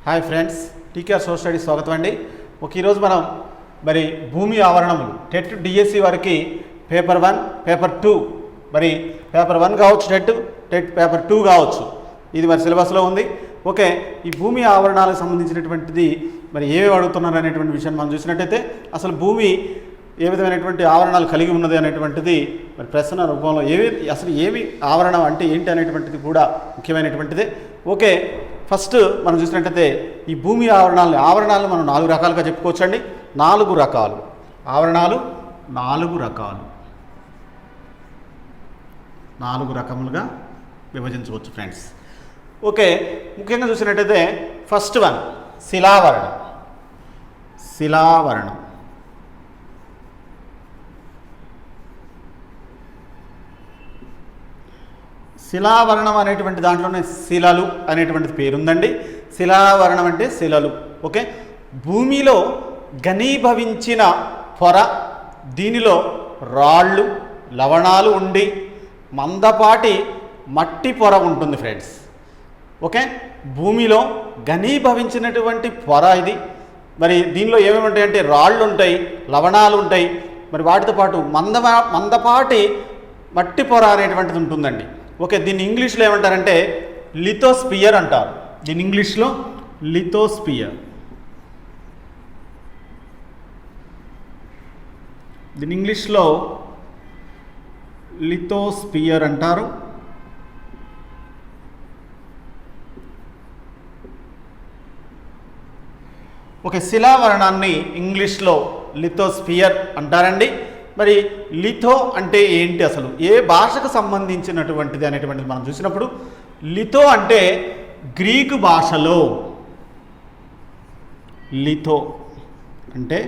Hi friends, TKR social studies స్వాగతం అండి. ఈరోజు మనం భూమి ఆవరణములు టెట్ డిఎస్సి వారికి పేపర్ 1 పేపర్ 2 పేపర్ 1 కావచ్చు, టెట్ పేపర్ 2 కావచ్చు, ఇది సిలబస్లో ఉంది. ఈ భూమి ఆవరణాలకు సంబంధించినటువంటిది ఏమేమి అడుగుతున్నారు అనేటువంటి విషయాన్ని మనం చూసినట్టయితే అసలు భూమి ఏ విధమైనటువంటి ఆవరణాలు కలిగి ఉన్నది అనేటువంటిది ప్రశ్న రూపంలో అసలు ఏమి ఆవరణం అంటే ఏంటి అనేటువంటిది కూడా ముఖ్యమైనటువంటిదే. ఫస్ట్ మనం చూసినట్టయితే ఈ భూమి ఆవరణాలను మనం 4 రకాలుగా చెప్పుకోవచ్చండి. 4 రకాలు ఆవరణాలు, 4 రకాలు, 4 రకములుగా విభజించవచ్చు ఫ్రెండ్స్. ముఖ్యంగా చూసినట్టయితే ఫస్ట్ వన్ శిలావరణం. శిలావరణం శిలావరణం అనేటువంటి దాంట్లోనే శిలలు అనేటువంటిది పేరుందండి. శిలావరణం అంటే శిలలు. భూమిలో ఘనీభవించిన పొర, దీనిలో రాళ్ళు, లవణాలు ఉండి మందపాటి మట్టి పొర ఉంటుంది ఫ్రెండ్స్. భూమిలో ఘనీభవించినటువంటి పొర ఇది. దీనిలో ఏమేమి ఉంటాయంటే రాళ్ళు ఉంటాయి, లవణాలు ఉంటాయి, వాటితో పాటు మందపాటి మట్టి పొర అనేటువంటిది ఉంటుందండి. దీన్ని ఇంగ్లీష్లో ఏమంటారంటే లిథోస్పియర్ అంటారు. దీని ఇంగ్లీష్లో లిథోస్పియర్. దీని ఇంగ్లీష్లో లిథోస్పియర్ అంటారు. శిలావరణాన్ని ఇంగ్లీష్లో లిథోస్పియర్ అంటారండి. లిథో అంటే ఏంటి, అసలు ఏ భాషకు సంబంధించినటువంటిది అనేటువంటిది మనం చూసినప్పుడు లిథో అంటే గ్రీకు భాషలో, లిథో అంటే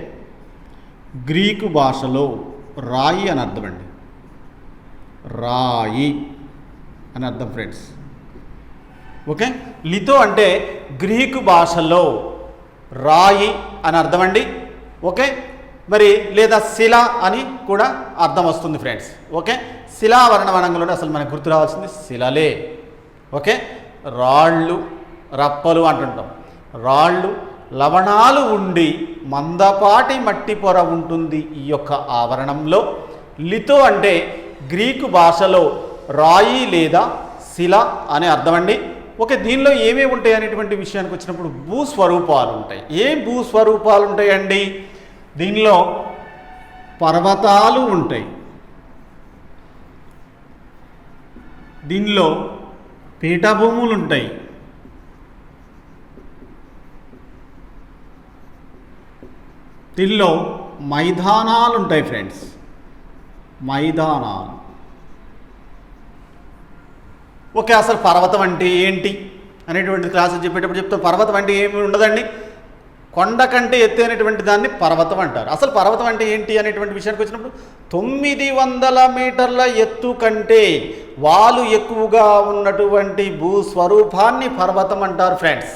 గ్రీకు భాషలో రాయి అని అర్థం అండి. రాయి అని అర్థం ఫ్రెండ్స్. లిథో అంటే గ్రీకు భాషలో రాయి అని అర్థం అండి. లేదా శిల అని కూడా అర్థం వస్తుంది ఫ్రెండ్స్. శిలావరణ వనంలోనే అసలు మనకు గుర్తు రావాల్సింది శిలలే. రాళ్ళు, రప్పలు అంటుంటాం. రాళ్ళు, లవణాలు ఉండి మందపాటి మట్టి పొర ఉంటుంది ఈ యొక్క ఆవరణంలో. లిథో అంటే గ్రీకు భాషలో రాయి లేదా శిల అనే అర్థం అండి. దీనిలో ఏమేమి ఉంటాయి అనేటువంటి విషయానికి వచ్చినప్పుడు భూస్వరూపాలు ఉంటాయి. ఏం భూస్వరూపాలు ఉంటాయండి? దీనిలో పర్వతాలు ఉంటాయి, దీనిలో పీఠభూములు ఉంటాయి, దీనిలో మైదానాలు ఉంటాయి ఫ్రెండ్స్. మైదానాలు. అసలు పర్వతం అంటే ఏంటి అనేటువంటి క్లాసులు చెప్పేటప్పుడు చెప్తాం. పర్వతం అంటే ఏమి ఉండదండి, కొండ కంటే ఎత్తైనటువంటి దాన్ని పర్వతం అంటారు. అసలు పర్వతం అంటే ఏంటి అనేటువంటి విషయానికి వచ్చినప్పుడు 900 మీటర్ల ఎత్తు కంటే వాలు ఎక్కువగా ఉన్నటువంటి భూస్వరూపాన్ని పర్వతం అంటారు ఫ్రెండ్స్.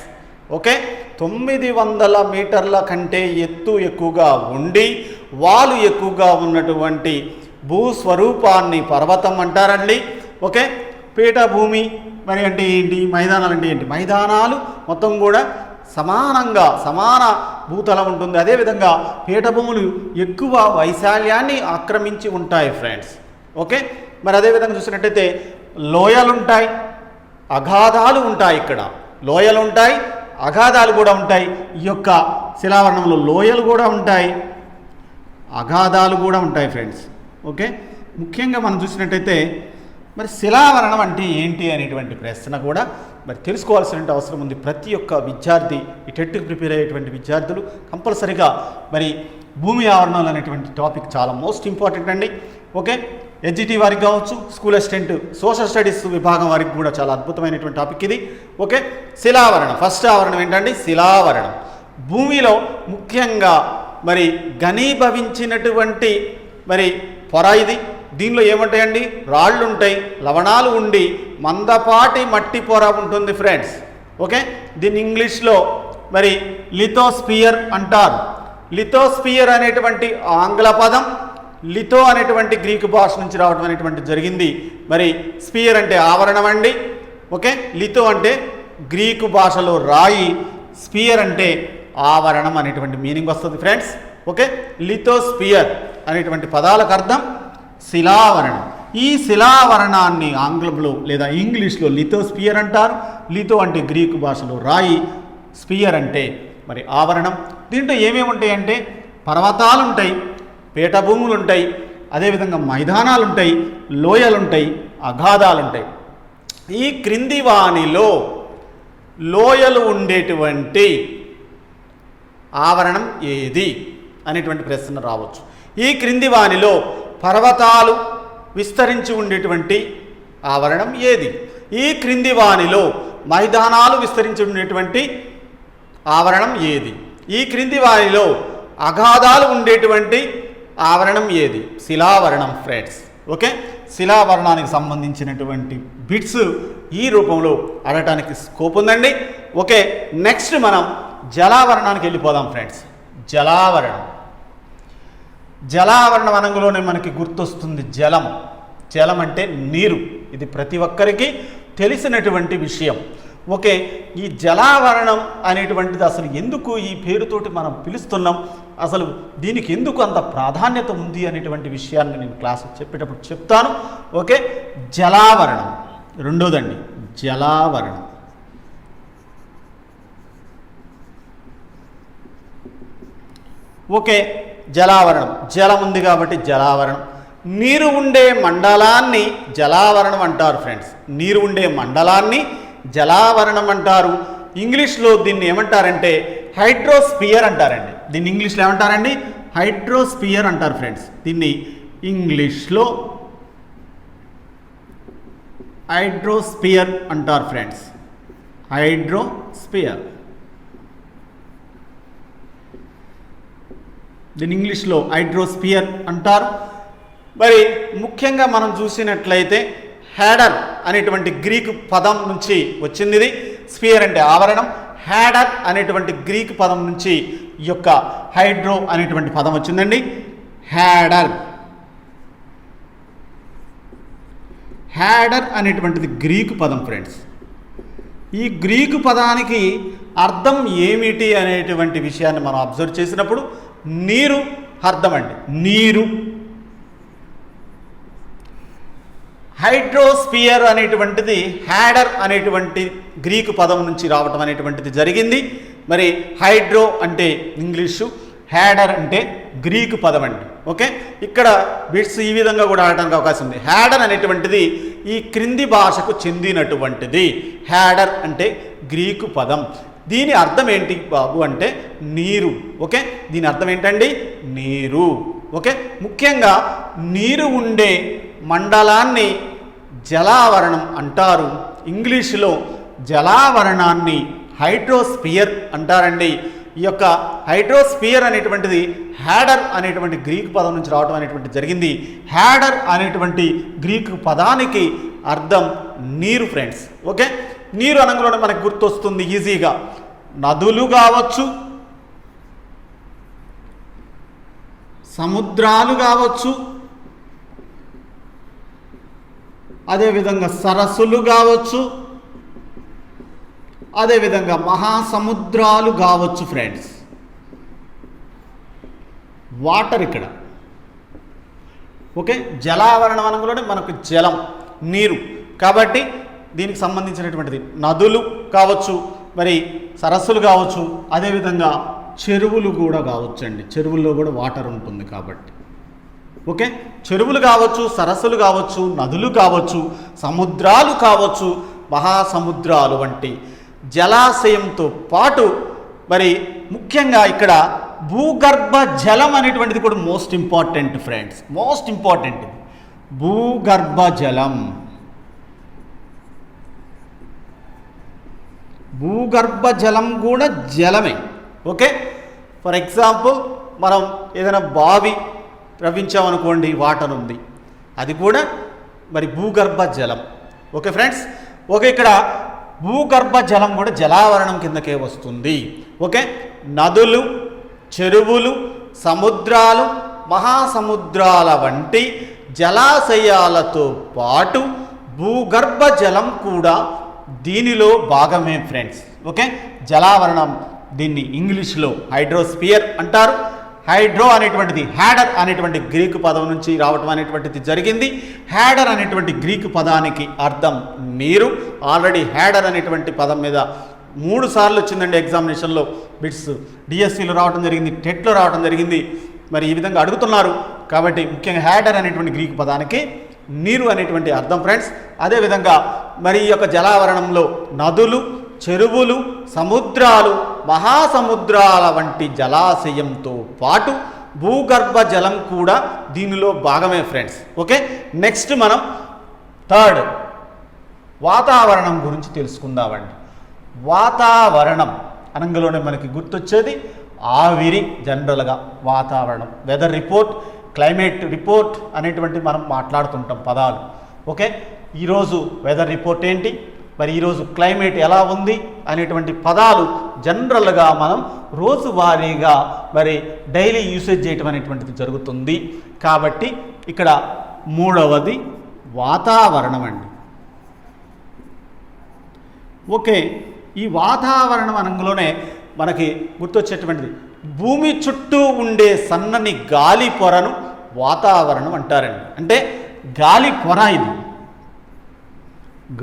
900 మీటర్ల కంటే ఎత్తు ఎక్కువగా ఉండి వాలు ఎక్కువగా ఉన్నటువంటి భూస్వరూపాన్ని పర్వతం అంటారండి. పీఠభూమి అంటే ఏంటి, మైదానాలు అంటే ఏంటి? మైదానాలు మొత్తం కూడా సమాన భూతలం ఉంటుంది. అదేవిధంగా పీఠభూములు ఎక్కువ వైశాల్యాన్ని ఆక్రమించి ఉంటాయి ఫ్రెండ్స్. అదేవిధంగా చూసినట్టయితే లోయలుంటాయి, అగాధాలు ఉంటాయి. ఇక్కడ లోయలు ఉంటాయి, అగాధాలు కూడా ఉంటాయి. ఈ యొక్క శిలావరణంలో లోయలు కూడా ఉంటాయి, అగాధాలు కూడా ఉంటాయి ఫ్రెండ్స్. ముఖ్యంగా మనం చూసినట్టయితే శిలావరణం అంటే ఏంటి అనేటువంటి ప్రశ్న కూడా తెలుసుకోవాల్సిన అవసరం ఉంది. ప్రతి ఒక్క విద్యార్థి, ఈ టెట్కి ప్రిపేర్ అయ్యేటువంటి విద్యార్థులు కంపల్సరిగా భూమి ఆవరణాలు అనేటువంటి టాపిక్ చాలా మోస్ట్ ఇంపార్టెంట్ అండి. ఎడ్జిటి వారికి కావచ్చు, స్కూల్ అసిస్టెంట్, సోషల్ స్టడీస్ విభాగం వారికి కూడా చాలా అద్భుతమైనటువంటి టాపిక్ ఇది. శిలావరణం. ఫస్ట్ ఆవరణం ఏంటండి? శిలావరణం. భూమిలో ముఖ్యంగా ఘనీభవించినటువంటి పొర ఇది. దీనిలో ఏముంటాయండి? రాళ్ళు ఉంటాయి, లవణాలు ఉండి మందపాటి మట్టి పొర ఉంటుంది ఫ్రెండ్స్. దీన్ని ఇంగ్లీష్లో లిథోస్పియర్ అంటారు. లిథోస్పియర్ అనేటువంటి ఆంగ్ల పదం లిథో అనేటువంటి గ్రీకు భాష నుంచి రావడం అనేటువంటి జరిగింది. స్పియర్ అంటే ఆవరణం అండి. లిథో అంటే గ్రీకు భాషలో రాయి, స్పియర్ అంటే ఆవరణం అనేటువంటి మీనింగ్ వస్తుంది ఫ్రెండ్స్. ఓకే, లిథోస్పియర్ అనేటువంటి పదాలకు అర్థం శిలావరణం. ఈ శిలావరణాన్ని ఆంగ్లంలో లేదా ఇంగ్లీష్లో లిథోస్పియర్ అంటారు. లిథో అంటే గ్రీకు భాషలో రాయి, స్పియర్ అంటే మరి ఆవరణం. దీంట్లో ఏమేమి ఉంటాయంటే పర్వతాలు ఉంటాయి, పీఠభూములు ఉంటాయి, అదేవిధంగా మైదానాలు ఉంటాయి, లోయలు ఉంటాయి, అగాధాలు ఉంటాయి. ఈ క్రింది వానిలో లోయలు ఉండేటువంటి ఆవరణం ఏది అనేటువంటి ప్రశ్న రావచ్చు. ఈ క్రింది వానిలో పర్వతాలు విస్తరించి ఉండేటువంటి ఆవరణం ఏది? ఈ క్రింది వానిలో మైదానాలు విస్తరించి ఉండేటువంటి ఆవరణం ఏది? ఈ క్రింది వానిలో అగాధాలు ఉండేటువంటి ఆవరణం ఏది? శిలావరణం ఫ్రెండ్స్. ఓకే, శిలావరణానికి సంబంధించినటువంటి బిట్స్ ఈ రూపంలో అడగటానికి స్కోప్ ఉందండి. ఓకే, నెక్స్ట్ మనం జలావరణానికి వెళ్ళిపోదాం ఫ్రెండ్స్. జలావరణం అనగానే మనకి గుర్తొస్తుంది జలం. జలం అంటే నీరు. ఇది ప్రతి ఒక్కరికి తెలిసినటువంటి విషయం. ఓకే, ఈ జలావరణం అనేటువంటిది అసలు ఎందుకు ఈ పేరుతోటి మనం పిలుస్తున్నాం, అసలు దీనికి ఎందుకు అంత ప్రాధాన్యత ఉంది అనేటువంటి విషయాన్ని నేను క్లాస్ చెప్పేటప్పుడు చెప్తాను. ఓకే, జలావరణం రెండోదండి. జలావరణం ఓకే, జలావరణం జలం ఉంది కాబట్టి జలావరణం. నీరు ఉండే మండలాన్ని జలావరణం అంటారు ఫ్రెండ్స్. నీరు ఉండే మండలాన్ని జలావరణం అంటారు. ఇంగ్లీష్లో దీన్ని ఏమంటారంటే హైడ్రోస్పియర్ అంటారండి. దీన్ని ఇంగ్లీష్లో ఏమంటారండి? హైడ్రోస్పియర్ అంటారు ఫ్రెండ్స్. దీన్ని ఇంగ్లీష్లో హైడ్రోస్పియర్ అంటారు ఫ్రెండ్స్. హైడ్రోస్పియర్. దీన్ని ఇంగ్లీష్లో హైడ్రోస్పియర్ అంటారు. మరి ముఖ్యంగా మనం చూసినట్లయితే హ్యాడర్ అనేటువంటి గ్రీకు పదం నుంచి వచ్చింది ఇది. స్పియర్ అంటే ఆవరణం. హ్యాడర్ అనేటువంటి గ్రీకు పదం నుంచి ఈ యొక్క హైడ్రో అనేటువంటి పదం వచ్చిందండి. హ్యాడర్ అనేటువంటిది గ్రీకు పదం ఫ్రెండ్స్. ఈ గ్రీకు పదానికి అర్థం ఏమిటి అనేటువంటి విషయాన్ని మనం అబ్జర్వ్ చేసినప్పుడు నీరు అర్థం అండి. నీరు. హైడ్రోస్పియర్ అనేటువంటిది హ్యాడర్ అనేటువంటి గ్రీకు పదం నుంచి రావటం అనేటువంటిది జరిగింది. మరి హైడ్రో అంటే ఇంగ్లీషు, హ్యాడర్ అంటే గ్రీకు పదం అండి. ఓకే, ఇక్కడ బిట్స్ ఈ విధంగా కూడా ఆడటానికి అవకాశం ఉంది. హ్యాడర్ అనేటువంటిది ఈ క్రింది భాషకు చెందినటువంటిది. హ్యాడర్ అంటే గ్రీకు పదం. దీని అర్థం ఏంటి బాబు అంటే నీరు. ఓకే, దీని అర్థం ఏంటండి? నీరు. ఓకే, ముఖ్యంగా నీరు ఉండే మండలాన్ని జలావరణం అంటారు. ఇంగ్లీషులో జలావరణాన్ని హైడ్రోస్పియర్ అంటారండి. ఈ యొక్క హైడ్రోస్పియర్ అనేటువంటిది హ్యాడర్ అనేటువంటి గ్రీకు పదం నుంచి రావడం అనేటువంటి జరిగింది. హ్యాడర్ అనేటువంటి గ్రీకు పదానికి అర్థం నీరు ఫ్రెండ్స్. ఓకే, నీరు అనగానే మనకు గుర్తొస్తుంది ఈజీగా నదులు కావచ్చు, సముద్రాలు కావచ్చు, అదేవిధంగా సరస్సులు కావచ్చు, అదేవిధంగా మహాసముద్రాలు కావచ్చు ఫ్రెండ్స్. వాటర్ ఇక్కడ. ఓకే, జలావరణం అనగానే మనకు జలం, నీరు. కాబట్టి దీనికి సంబంధించినటువంటిది నదులు కావచ్చు, మరి సరస్సులు కావచ్చు, అదేవిధంగా చెరువులు కూడా కావచ్చండి. చెరువుల్లో కూడా వాటర్ ఉంటుంది కాబట్టి. ఓకే, చెరువులు కావచ్చు, సరస్సులు కావచ్చు, నదులు కావచ్చు, సముద్రాలు కావచ్చు, మహాసముద్రాలు వంటి జలాశయంతో పాటు మరి ముఖ్యంగా ఇక్కడ భూగర్భ జలం అనేటువంటిది కూడా most important friends. Most important భూగర్భ జలం. భూగర్భ జలం కూడా జలమే. ఓకే, ఫర్ ఎగ్జాంపుల్ మనం ఏదైనా బావి ప్రవహించామనుకోండి, వాటర్ ఉంది, అది కూడా మరి భూగర్భ జలం. Okay friends. ఓకే, ఇక్కడ భూగర్భ జలం కూడా జలావరణం కిందకే వస్తుంది. ఓకే, నదులు, చెరువులు, సముద్రాలు, మహాసముద్రాల వంటి జలాశయాలతో పాటు భూగర్భ జలం కూడా దీనిలో భాగమే ఫ్రెండ్స్. ఓకే, జలావరణం దీన్ని ఇంగ్లీష్లో హైడ్రోస్పియర్ అంటారు. హైడ్రో అనేటువంటిది హ్యాడర్ అనేటువంటి గ్రీకు పదం నుంచి రావటం అనేటువంటిది జరిగింది. హ్యాడర్ అనేటువంటి గ్రీకు పదానికి అర్థం నీరు. ఆల్రెడీ హ్యాడర్ అనేటువంటి పదం మీద 3 సార్లు వచ్చిందండి ఎగ్జామినేషన్లో. బిట్స్ డిఎస్సిలో రావడం జరిగింది, టెట్లో రావడం జరిగింది. మరి ఈ విధంగా అడుగుతున్నారు కాబట్టి ముఖ్యంగా హ్యాడర్ అనేటువంటి గ్రీకు పదానికి నీరు అనేటువంటి అర్థం ఫ్రెండ్స్. అదేవిధంగా మరి ఈ యొక్క జలావరణంలో నదులు, చెరువులు, సముద్రాలు, మహాసముద్రాల వంటి జలాశయంతో పాటు భూగర్భ జలం కూడా దీనిలో భాగమే ఫ్రెండ్స్. ఓకే, నెక్స్ట్ మనం థర్డ్ వాతావరణం గురించి తెలుసుకుందామండి. వాతావరణం అనగానే మనకి గుర్తొచ్చేది ఆవిరి. జనరల్గా వాతావరణం, వెదర్ రిపోర్ట్, క్లైమేట్ రిపోర్ట్ అనేటువంటి మనం మాట్లాడుతుంటాం పదాలు. ఓకే, ఈరోజు వెదర్ రిపోర్ట్ ఏంటి, మరి ఈరోజు క్లైమేట్ ఎలా ఉంది అనేటువంటి పదాలు జనరల్గా మనం రోజువారీగా మరి డైలీ యూసేజ్ చేయటం అనేటువంటిది జరుగుతుంది. కాబట్టి ఇక్కడ మూడవది వాతావరణం అండి. ఓకే, ఈ వాతావరణం అనగానే మనకి గుర్తొచ్చేటువంటిది భూమి చుట్టూ ఉండే సన్నని గాలి పొరను వాతావరణం అంటారండి. అంటే గాలి పొర, ఇది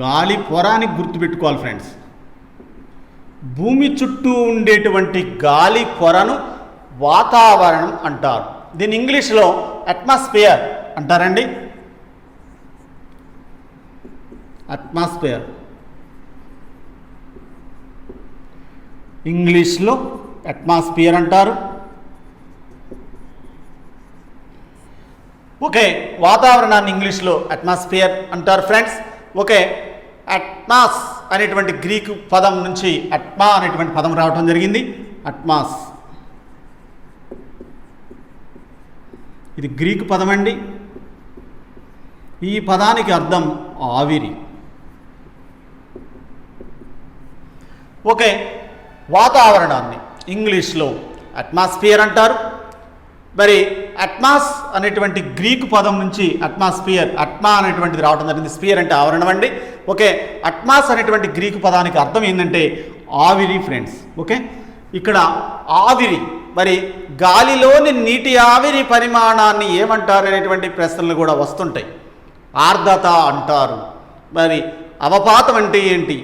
గాలి పొర అని గుర్తుపెట్టుకోవాలి ఫ్రెండ్స్. భూమి చుట్టూ ఉండేటువంటి గాలి పొరను వాతావరణం అంటారు. దీన్ని ఇంగ్లీష్లో అట్మాస్ఫియర్ అంటారండి. అట్మాస్ఫియర్ ఇంగ్లీష్లో అట్మాస్ఫియర్ అంటారు. ఓకే, వాతావరణాన్ని ఇంగ్లీష్లో అట్మాస్ఫియర్ అంటారు ఫ్రెండ్స్. ఓకే, అట్మాస్ అనేటువంటి గ్రీకు పదం నుంచి అట్మా అనేటువంటి పదం రావడం జరిగింది. అట్మాస్ ఇది గ్రీకు పదం అండి. ఈ పదానికి అర్థం ఆవిరి. ఓకే, వాతావరణాన్ని ఇంగ్లీష్లో అట్మాస్ఫియర్ అంటారు. మరి అట్మాస్ అనేటువంటి గ్రీకు పదం నుంచి అట్మాస్ఫియర్, అట్మా అనేటువంటిది రావడం జరిగింది. స్పియర్ అంటే ఆవరణం అండి. ఓకే, అట్మాస్ అనేటువంటి గ్రీకు పదానికి అర్థం ఏంటంటే ఆవిరి ఫ్రెండ్స్. ఓకే, ఇక్కడ ఆవిరి, మరి గాలిలోని నీటి ఆవిరి పరిమాణాన్ని ఏమంటారు అనేటువంటి ప్రశ్నలు కూడా వస్తుంటాయి. ఆర్ద్రత అంటారు. మరి అవపాతం అంటే ఏంటి,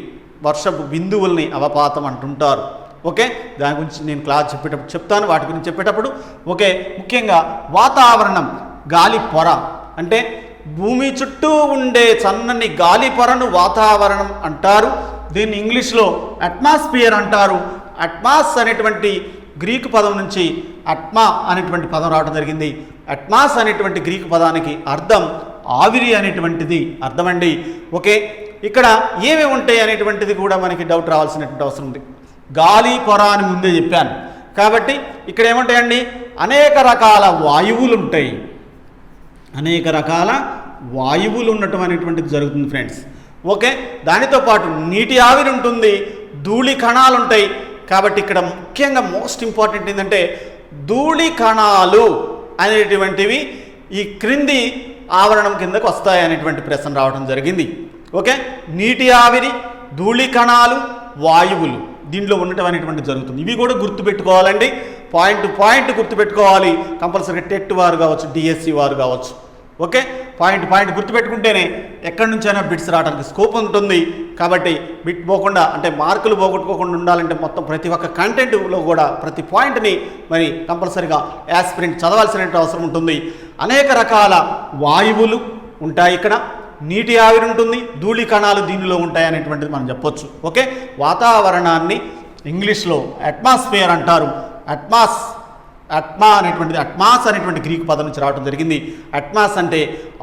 వర్షపు బిందువుల్ని అవపాతం అంటుంటారు. ఓకే, దాని గురించి నేను క్లాస్ చెప్పేటప్పుడు చెప్తాను, వాటి గురించి చెప్పేటప్పుడు. ఓకే, ముఖ్యంగా వాతావరణం గాలి పొర అంటే భూమి చుట్టూ ఉండే సన్నని గాలి పొరను వాతావరణం అంటారు. దీన్ని ఇంగ్లీష్లో అట్మాస్ఫియర్ అంటారు. అట్మాస్ అనేటువంటి గ్రీకు పదం నుంచి అట్మా అనేటువంటి పదం రావడం జరిగింది. అట్మాస్ అనేటువంటి గ్రీకు పదానికి అర్థం ఆవిరి అనేటువంటిది అర్థమండి. ఓకే, ఇక్కడ ఏమేమి ఉంటాయి అనేటువంటిది కూడా మనకి డౌట్ రావాల్సినటువంటి అవసరం ఉంది. గాలి పొర అని ముందే చెప్పాను కాబట్టి ఇక్కడ ఏముంటాయండి, అనేక రకాల వాయువులు ఉంటాయి. అనేక రకాల వాయువులు ఉండటం అనేటువంటిది జరుగుతుంది ఫ్రెండ్స్. ఓకే, దానితో పాటు నీటి ఆవిరి ఉంటుంది, ధూళి కణాలు ఉంటాయి. కాబట్టి ఇక్కడ ముఖ్యంగా మోస్ట్ ఇంపార్టెంట్ ఏంటంటే ధూళి కణాలు అనేటువంటివి ఈ క్రింది ఆవరణం కిందకు వస్తాయి అనేటువంటి ప్రశ్న రావడం జరిగింది. ఓకే, నీటి ఆవిరి, ధూళి కణాలు, వాయువులు దీంట్లో ఉండటం అనేటువంటి జరుగుతుంది. ఇవి కూడా గుర్తుపెట్టుకోవాలండి. పాయింట్ గుర్తుపెట్టుకోవాలి కంపల్సరీగా. టెట్ వారు కావచ్చు, డిఎస్సి వారు కావచ్చు. ఓకే, పాయింట్ గుర్తుపెట్టుకుంటేనే ఎక్కడి నుంచైనా బిట్స్ రావడానికి స్కోప్ ఉంటుంది. కాబట్టి బిట్ పోకుండా, అంటే మార్కులు పోగొట్టుకోకుండా ఉండాలంటే మొత్తం ప్రతి ఒక్క కంటెంట్లో కూడా ప్రతి పాయింట్ని మరి కంపల్సరీగా యాస్పిరెంట్ చదవాల్సిన అవసరం ఉంటుంది. అనేక రకాల వాయువులు ఉంటాయి ఇక్కడ, నీటి ఆవిరి ఉంటుంది, ధూళి కణాలు దీనిలో ఉంటాయి అనేటువంటిది మనం చెప్పొచ్చు. ఓకే, వాతావరణాన్ని ఇంగ్లీష్లో అట్మాస్ఫియర్ అంటారు. అట్మా అనేటువంటిది అట్మాస్ అనేటువంటి గ్రీకు పదం నుంచి రావడం జరిగింది. అట్మాస్ అంటే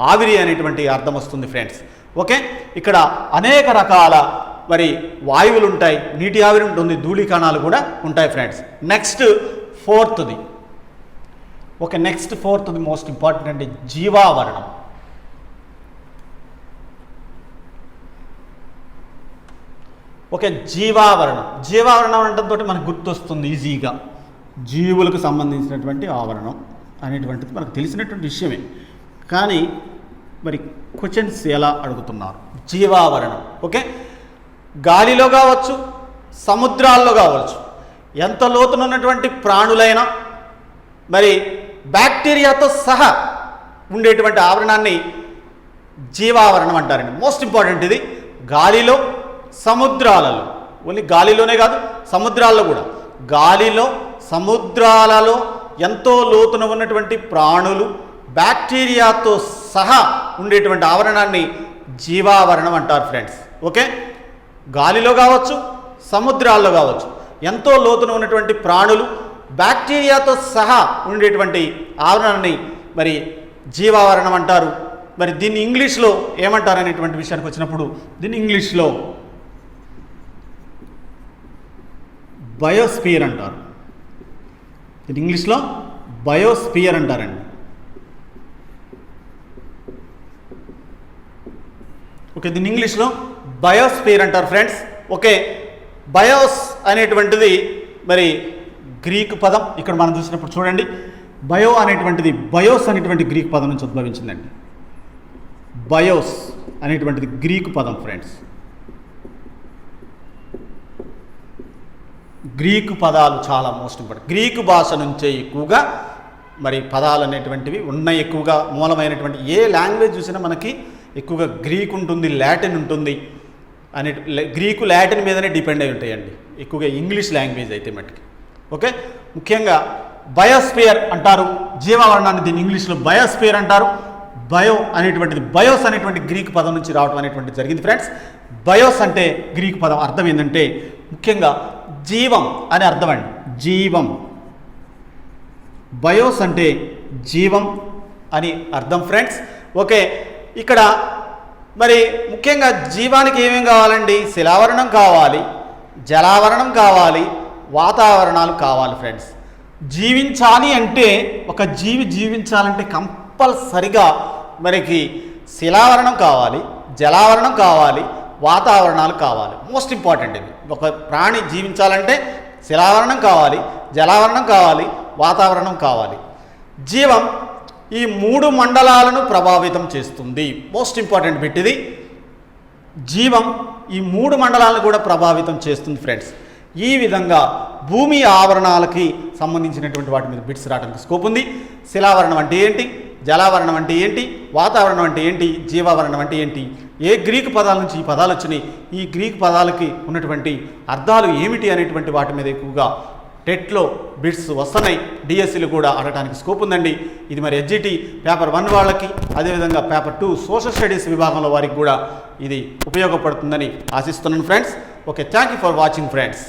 ఆవిరి అనేటువంటి అర్థం వస్తుంది ఫ్రెండ్స్. ఓకే, ఇక్కడ అనేక రకాల మరి వాయువులు ఉంటాయి, నీటి ఆవిరి ఉంటుంది, ధూళి కణాలు కూడా ఉంటాయి ఫ్రెండ్స్. నెక్స్ట్ ఫోర్త్ది మోస్ట్ ఇంపార్టెంట్ అంటే జీవావరణం. ఓకే, జీవావరణం అంటంతో మనకు గుర్తొస్తుంది ఈజీగా జీవులకు సంబంధించినటువంటి ఆవరణం అనేటువంటిది మనకు తెలిసినటువంటి విషయమే. కానీ మరి క్వశ్చన్స్ ఎలా అడుగుతున్నారు, జీవావరణం. ఓకే, గాలిలో కావచ్చు, సముద్రాల్లో కావచ్చు, ఎంత లోతునున్నటువంటి ప్రాణులైనా మరి బ్యాక్టీరియాతో సహా ఉండేటువంటి ఆవరణాన్ని జీవావరణం అంటారండి. మోస్ట్ ఇంపార్టెంట్ ఇది. గాలిలో, సముద్రాలలో, ఓన్లీ గాలిలోనే కాదు సముద్రాల్లో కూడా, గాలిలో సముద్రాలలో ఎంతో లోతున ఉన్నటువంటి ప్రాణులు బ్యాక్టీరియాతో సహా ఉండేటువంటి ఆవరణాన్ని జీవావరణం అంటారు ఫ్రెండ్స్. ఓకే, గాలిలో కావచ్చు, సముద్రాల్లో కావచ్చు, ఎంతో లోతున ఉన్నటువంటి ప్రాణులు బ్యాక్టీరియాతో సహా ఉండేటువంటి ఆవరణాన్ని మరి జీవావరణం అంటారు. మరి దీన్ని ఇంగ్లీష్లో ఏమంటారు అనేటువంటి విషయానికి వచ్చినప్పుడు దీన్ని ఇంగ్లీష్లో బయోస్పియర్ అంటారు. దీన్ని ఇంగ్లీష్లో బయోస్పియర్ అంటారండి. ఓకే, దీన్ని ఇంగ్లీష్లో బయోస్పియర్ అంటారు ఫ్రెండ్స్. ఓకే, బయోస్ అనేటువంటిది మరి గ్రీకు పదం. ఇక్కడ మనం చూసినప్పుడు చూడండి, బయో అనేటువంటిది బయోస్ అనేటువంటి గ్రీకు పదం నుంచి ఉద్భవించిందండి. బయోస్ అనేటువంటిది గ్రీకు పదం ఫ్రెండ్స్. గ్రీకు పదాలు చాలా మోస్ట్ ఇంపార్టెంట్. గ్రీకు భాష నుంచే ఎక్కువగా మరి పదాలు అనేటువంటివి ఉన్నాయి. ఎక్కువగా మూలమైనటువంటి ఏ లాంగ్వేజ్ చూసినా మనకి ఎక్కువగా గ్రీక్ ఉంటుంది, లాటిన్ ఉంటుంది అనే గ్రీకు లాటిన్ మీదనే డిపెండ్ అయి ఉంటాయండి ఎక్కువగా ఇంగ్లీష్ లాంగ్వేజ్ అయితే మటుకి. ఓకే, ముఖ్యంగా బయోస్పియర్ అంటారు జీవావరణాన్ని. దీన్ని ఇంగ్లీష్లో బయోస్పియర్ అంటారు. బయో అనేటువంటిది బయోస్ అనేటువంటి గ్రీక్ పదం నుంచి రావడం అనేటువంటిది జరిగింది ఫ్రెండ్స్. బయోస్ అంటే గ్రీక్ పదం అర్థం ఏంటంటే ముఖ్యంగా జీవం అని అర్థం అండి. జీవం. బయోస్ అంటే జీవం అని అర్థం ఫ్రెండ్స్. ఓకే, ఇక్కడ మరి ముఖ్యంగా జీవానికి ఏమేం కావాలండి? శిలావరణం కావాలి, జలావరణం కావాలి, వాతావరణాలు కావాలి ఫ్రెండ్స్. జీవించాలి అంటే, ఒక జీవి జీవించాలంటే కంపల్సరిగా మనకి శిలావరణం కావాలి, జలావరణం కావాలి, వాతావరణాలు కావాలి. మోస్ట్ ఇంపార్టెంట్ ఇది. ఒక ప్రాణి జీవించాలంటే శిలావరణం కావాలి, జలావరణం కావాలి, వాతావరణం కావాలి. జీవం ఈ 3 మండలాలను ప్రభావితం చేస్తుంది. మోస్ట్ ఇంపార్టెంట్ బిట్ ఇది. జీవం ఈ 3 మండలాలను కూడా ప్రభావితం చేస్తుంది ఫ్రెండ్స్. ఈ విధంగా భూమి ఆవరణాలకి సంబంధించినటువంటి వాటి మీద బిట్స్ రావడానికి స్కోప్ ఉంది. శిలావరణం అంటే ఏంటి, జలావరణం అంటే ఏంటి, వాతావరణం అంటే ఏంటి, జీవావరణం అంటే ఏంటి, ఏ గ్రీకు పదాల నుంచి ఈ పదాలు వచ్చినాయి, ఈ గ్రీకు పదాలకి ఉన్నటువంటి అర్థాలు ఏమిటి అనేటువంటి వాటి మీద ఎక్కువగా టెట్లో బిట్స్ వస్తున్నాయి. డిఎస్సీలు కూడా అడగడానికి స్కోప్ ఉందండి. ఇది మరి ఎస్జిటి పేపర్ 1 వాళ్ళకి, అదేవిధంగా పేపర్ 2 సోషల్ స్టడీస్ విభాగంలో వారికి కూడా ఇది ఉపయోగపడుతుందని ఆశిస్తున్నాను friends. Okay, thank you for watching friends.